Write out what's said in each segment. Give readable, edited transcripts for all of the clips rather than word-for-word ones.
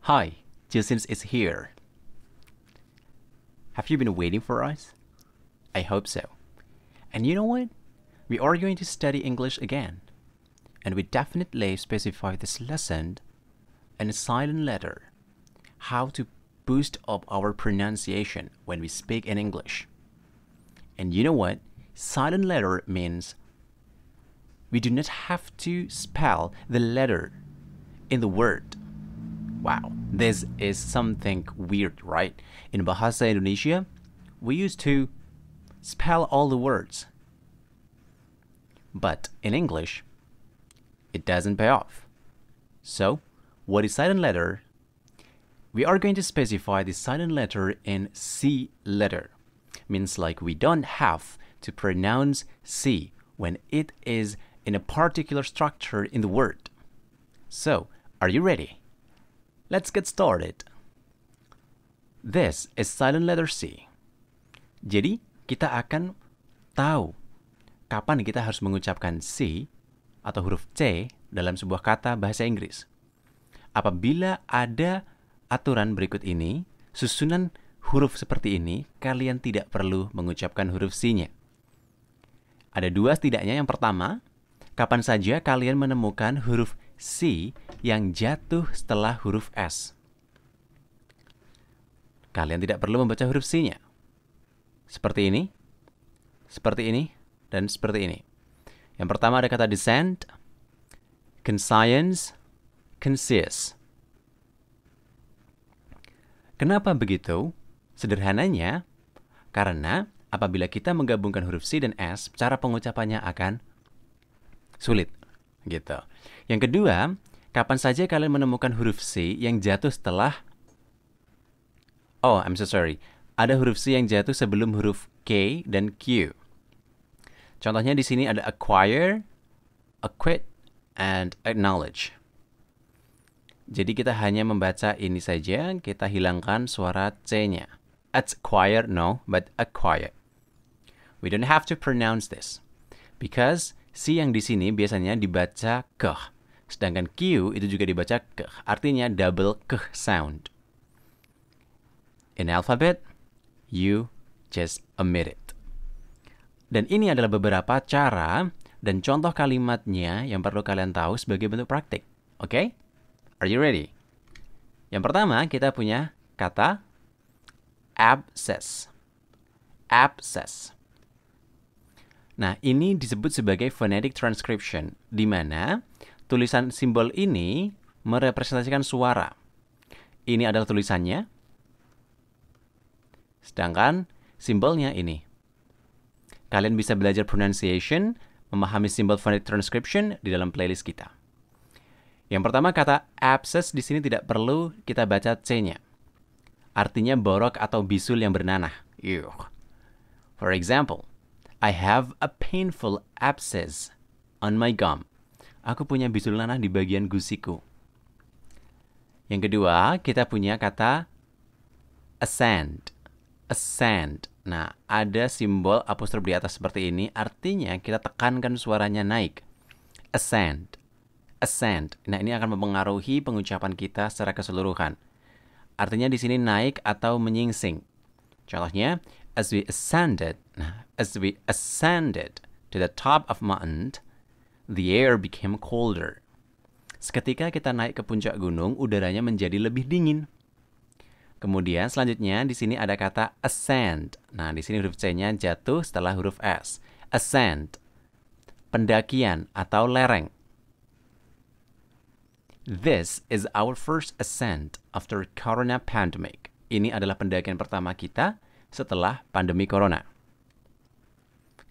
Hi, Justin is here. Have you been waiting for us? I hope so. And you know what? We are going to study English again. And we definitely specify this lesson in a silent letter. How to boost up our pronunciation when we speak in English. And you know what? Silent letter means we do not have to spell the letter in the word. Wow, this is something weird, right? In Bahasa Indonesia, we used to spell all the words. But in English, it doesn't pay off. So, what is silent letter? We are going to specify the silent letter in C letter. Means like we don't have to pronounce C when it is in a particular structure in the word. So, are you ready? Let's get started. This is silent letter C. Jadi, kita akan tahu kapan kita harus mengucapkan C atau huruf C dalam sebuah kata bahasa Inggris. Apabila ada aturan berikut ini, susunan huruf seperti ini, kalian tidak perlu mengucapkan huruf C-nya. Ada dua setidaknya. Yang pertama, kapan saja kalian menemukan huruf C yang jatuh setelah huruf S. Kalian tidak perlu membaca huruf C-nya. Seperti ini, dan seperti ini. Yang pertama ada kata descent, conscience, conscious. Kenapa begitu? Sederhananya, karena apabila kita menggabungkan huruf C dan S, cara pengucapannya akan sulit. Gitu. Yang kedua, kapan saja kalian menemukan huruf C yang jatuh setelah I'm so sorry. Ada huruf C yang jatuh sebelum huruf K dan Q. Contohnya di sini ada acquire, acquit, and acknowledge. Jadi kita hanya membaca ini saja, kita hilangkan suara C-nya. Acquire, no, but acquire. We don't have to pronounce this. Because C yang di sini biasanya dibaca keh. Sedangkan Q itu juga dibaca keh. Artinya double keh sound. In alphabet, you just omit it. Dan ini adalah beberapa cara dan contoh kalimatnya yang perlu kalian tahu sebagai bentuk praktik. Oke? Are you ready? Yang pertama, kita punya kata abscess. Abscess. Nah, ini disebut sebagai phonetic transcription, di mana tulisan simbol ini merepresentasikan suara. Ini adalah tulisannya, sedangkan simbolnya ini. Kalian bisa belajar pronunciation, memahami simbol phonetic transcription di dalam playlist kita. Yang pertama, kata abscess di sini tidak perlu kita baca C-nya. Artinya borok atau bisul yang bernanah. For example, I have a painful abscess on my gum. Aku punya bisul nanah di bagian gusiku. Yang kedua, kita punya kata ascend. Ascend. Nah, ada simbol apostrof di atas seperti ini. Artinya kita tekankan suaranya naik. Ascend. Ascend. Nah, ini akan mempengaruhi pengucapan kita secara keseluruhan. Artinya di sini naik atau menyingsing. Contohnya, as we ascended to the top of mountain, the air became colder. Seketika kita naik ke puncak gunung, udaranya menjadi lebih dingin. Kemudian selanjutnya di sini ada kata ascend. Nah, di sini huruf C-nya jatuh setelah huruf S. Ascend. Pendakian atau lereng. This is our first ascent after corona pandemic. Ini adalah pendakian pertama kita setelah pandemi corona.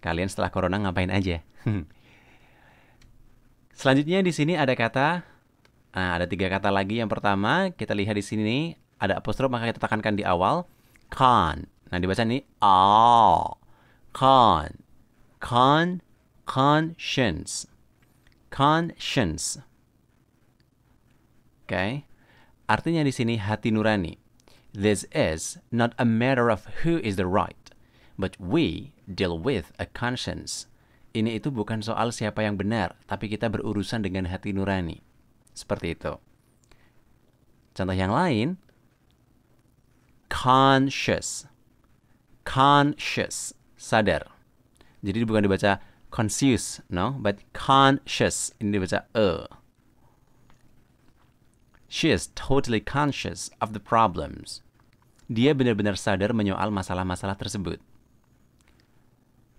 Kalian setelah corona ngapain aja? Selanjutnya di sini ada kata, ada 3 kata lagi. Yang pertama, kita lihat di sini ada apostrof, maka kita tekankan di awal. Con. Nah, dibaca nih. Con. Conscience. Conscience. Oke. Artinya di sini hati nurani. This is not a matter of who is the right, but we deal with a conscience. Ini itu bukan soal siapa yang benar, tapi kita berurusan dengan hati nurani. Seperti itu. Contoh yang lain, conscious. Conscious, sadar. Jadi bukan dibaca conscious, no, but conscious. Ini dibaca e. She is totally conscious of the problems. Dia benar-benar sadar menyoal masalah-masalah tersebut.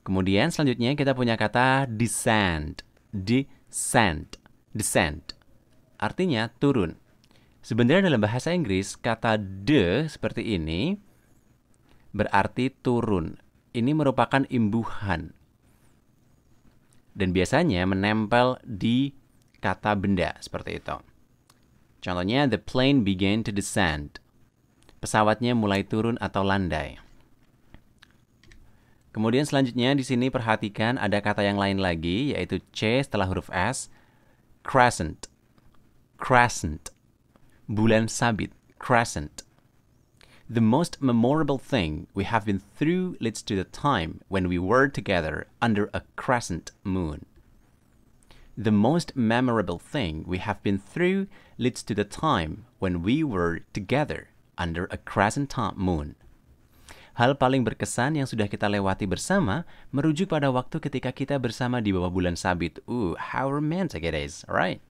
Kemudian selanjutnya kita punya kata descend. Descend. Descend. Artinya turun. Sebenarnya dalam bahasa Inggris, kata de seperti ini berarti turun. Ini merupakan imbuhan. Dan biasanya menempel di kata benda seperti itu. Contohnya, the plane began to descend. Pesawatnya mulai turun atau landai. Kemudian selanjutnya di sini perhatikan ada kata yang lain lagi, yaitu C setelah huruf S. Crescent. Crescent. Bulan sabit, crescent. The most memorable thing we have been through leads to the time when we were together under a crescent moon. The most memorable thing we have been through leads to the time when we were together under a crescent moon. Hal paling berkesan yang sudah kita lewati bersama merujuk pada waktu ketika kita bersama di bawah bulan sabit. How romantic it is, right?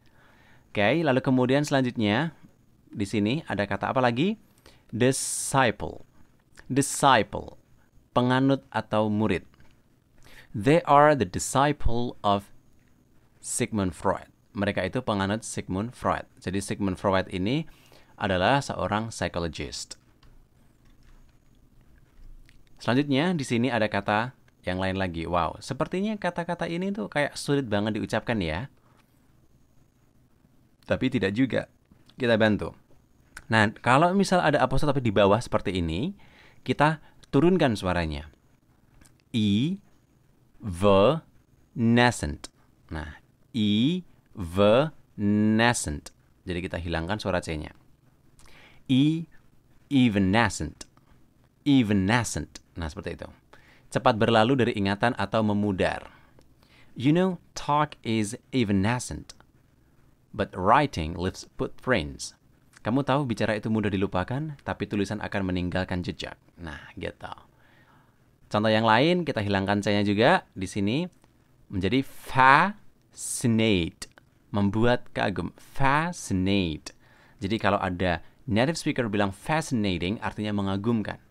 Oke, lalu kemudian selanjutnya di sini ada kata apa lagi? Disciple. Disciple. Penganut atau murid. They are the disciple of Sigmund Freud. Mereka itu penganut Sigmund Freud. Jadi Sigmund Freud ini adalah seorang psychologist. Selanjutnya di sini ada kata yang lain lagi. Wow, sepertinya kata-kata ini tuh kayak sulit banget diucapkan ya. Tapi tidak juga. Kita bantu. Nah, kalau misal ada apostrof di bawah seperti ini, kita turunkan suaranya. I, v, nascent. Nah, I, v, nascent. Jadi kita hilangkan suara C-nya. I, evanescent. Evanescent. Nah, seperti itu. Cepat berlalu dari ingatan atau memudar. You know, talk is evanescent, but writing leaves footprints. Kamu tahu bicara itu mudah dilupakan, tapi tulisan akan meninggalkan jejak. Nah, gitu. Contoh yang lain, kita hilangkan C-nya juga. Di sini menjadi fascinate. Membuat kagum. Fascinate. Jadi kalau ada native speaker bilang fascinating, artinya mengagumkan.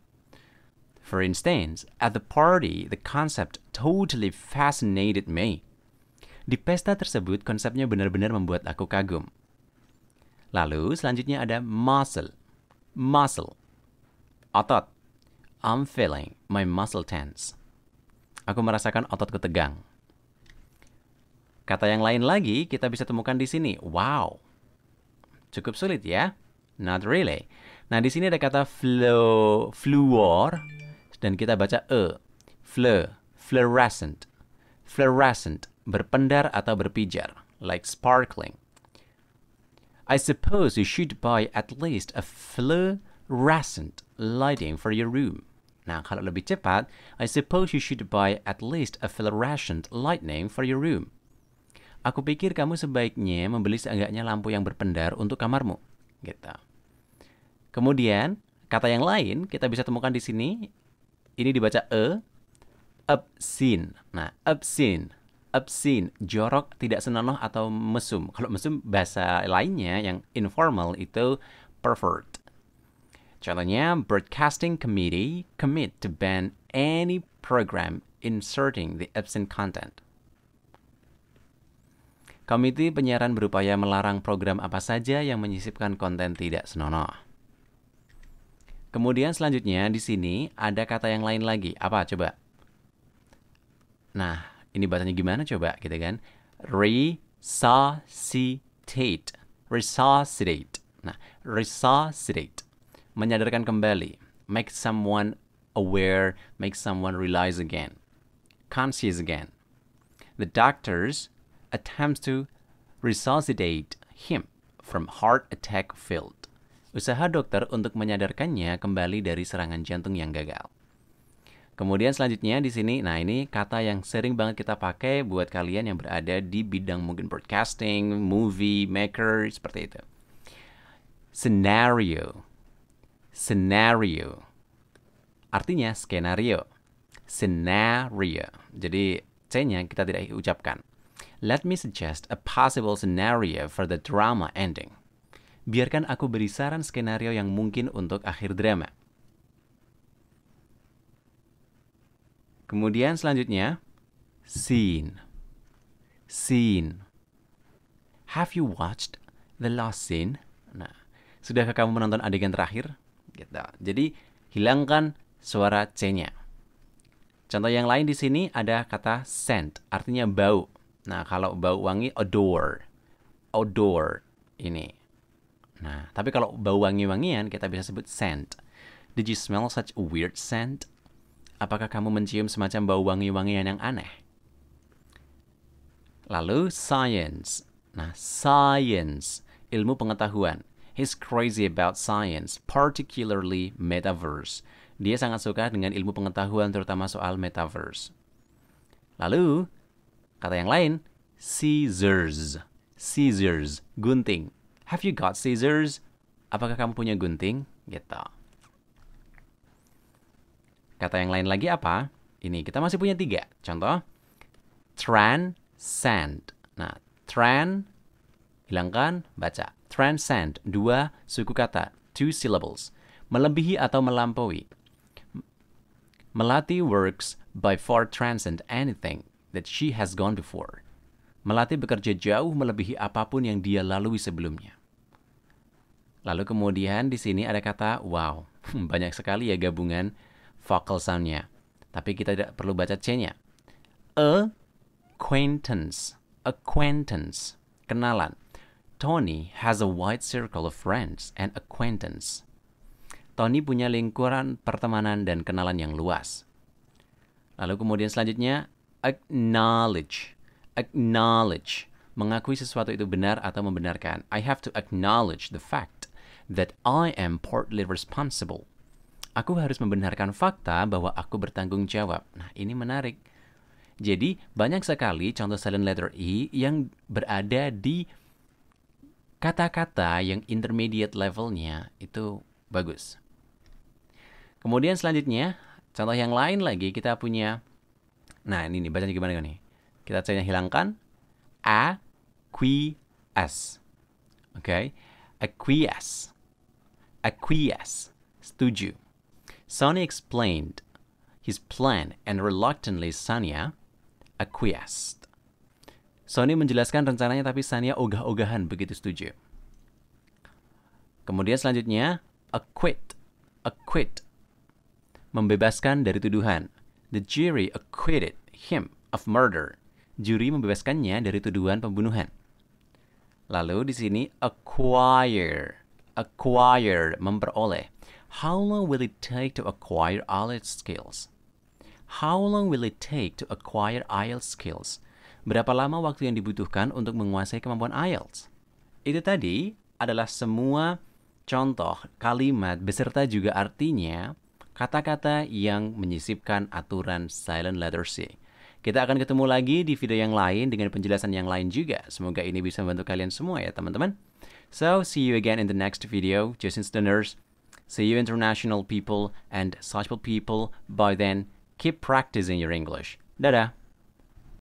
For instance, at the party, the concept totally fascinated me. Di pesta tersebut, konsepnya benar-benar membuat aku kagum. Lalu, selanjutnya ada muscle. Muscle. Otot. I'm feeling my muscle tense. Aku merasakan ototku tegang. Kata yang lain lagi, kita bisa temukan di sini. Wow. Cukup sulit ya? Not really. Nah, di sini ada kata fluor. Dan kita baca e. Fluorescent. Fluorescent. Berpendar atau berpijar. Like sparkling. I suppose you should buy at least a fluorescent lighting for your room. Nah, kalau lebih cepat, I suppose you should buy at least a fluorescent lighting for your room. Aku pikir kamu sebaiknya membeli seenggaknya lampu yang berpendar untuk kamarmu. Gitu. Kemudian, kata yang lain kita bisa temukan di sini. Ini dibaca e. Obscene. Nah, obscene. Obscene, jorok, tidak senonoh atau mesum. Kalau mesum bahasa lainnya yang informal itu pervert. Contohnya, Broadcasting Committee commit to ban any program inserting the obscene content. Komite penyiaran berupaya melarang program apa saja yang menyisipkan konten tidak senonoh. Kemudian selanjutnya di sini ada kata yang lain lagi. Apa coba? Nah, ini bahasanya gimana coba gitu kan? Resuscitate. Resuscitate. Nah, resuscitate. Menyadarkan kembali. Make someone aware. Make someone realize again. Conscious again. The doctors attempts to resuscitate him from heart attack field. Usaha dokter untuk menyadarkannya kembali dari serangan jantung yang gagal. Kemudian selanjutnya di sini, nah ini kata yang sering banget kita pakai buat kalian yang berada di bidang mungkin broadcasting, movie maker, seperti itu. Scenario. Scenario. Artinya skenario. Scenario. Jadi C-nya kita tidak ucapkan. Let me suggest a possible scenario for the drama ending. Biarkan aku beri saran skenario yang mungkin untuk akhir drama. Kemudian selanjutnya, scene. Scene. Have you watched the last scene? Nah, sudahkah kamu menonton adegan terakhir? Gitu. Jadi, hilangkan suara C-nya. Contoh yang lain di sini ada kata scent, artinya bau. Nah, kalau bau wangi, odor. Odor ini. Nah, tapi kalau bau wangi-wangian, kita bisa sebut scent. Did you smell such a weird scent? Apakah kamu mencium semacam bau wangi-wangian yang aneh? Lalu, science. Nah, science. Ilmu pengetahuan. He's crazy about science, particularly metaverse. Dia sangat suka dengan ilmu pengetahuan, terutama soal metaverse. Lalu, kata yang lain, scissors. Scissors, gunting. Have you got scissors? Apakah kamu punya gunting? Gitu. Kata yang lain lagi apa? Ini, kita masih punya 3. Contoh, transcend. Nah, hilangkan, baca. Transcend, 2 suku kata, 2 syllables. Melebihi atau melampaui. Melati works by far transcend anything that she has gone before. Melati bekerja jauh melebihi apapun yang dia lalui sebelumnya. Lalu kemudian di sini ada kata wow. Banyak sekali ya gabungan vocal sound-nya. Tapi kita tidak perlu baca C-nya. Acquaintance. Acquaintance. Kenalan. Tony has a wide circle of friends and acquaintance. Tony punya lingkuran pertemanan dan kenalan yang luas. Lalu kemudian selanjutnya, acknowledge. Acknowledge. Mengakui sesuatu itu benar atau membenarkan. I have to acknowledge the fact that I am partly responsible. Aku harus membenarkan fakta bahwa aku bertanggung jawab. Nah, ini menarik. Jadi, banyak sekali contoh silent letter E yang berada di kata-kata yang intermediate levelnya itu bagus. Kemudian selanjutnya, contoh yang lain lagi kita punya. Nah, ini nih, bacanya gimana nih? Kita C-nya hilangkan. Acquiesce. Oke? Acquiesce. Acquiesce. Setuju. Sonny explained his plan and reluctantly Sanya acquiesced. Sonny menjelaskan rencananya tapi Sanya ogah-ogahan begitu setuju. Kemudian selanjutnya, acquit. Acquit. Membebaskan dari tuduhan. The jury acquitted him of murder. Juri membebaskannya dari tuduhan pembunuhan. Lalu di sini acquire. Acquire, memperoleh. How long will it take to acquire IELTS skills? How long will it take to acquire IELTS skills? Berapa lama waktu yang dibutuhkan untuk menguasai kemampuan IELTS? Itu tadi adalah semua contoh kalimat beserta juga artinya kata-kata yang menyisipkan aturan silent letter C. Kita akan ketemu lagi di video yang lain dengan penjelasan yang lain juga. Semoga ini bisa membantu kalian semua ya teman-teman. So, see you again in the next video. Just Listeners. See you international people and social people. By then, keep practicing your English. Dadah!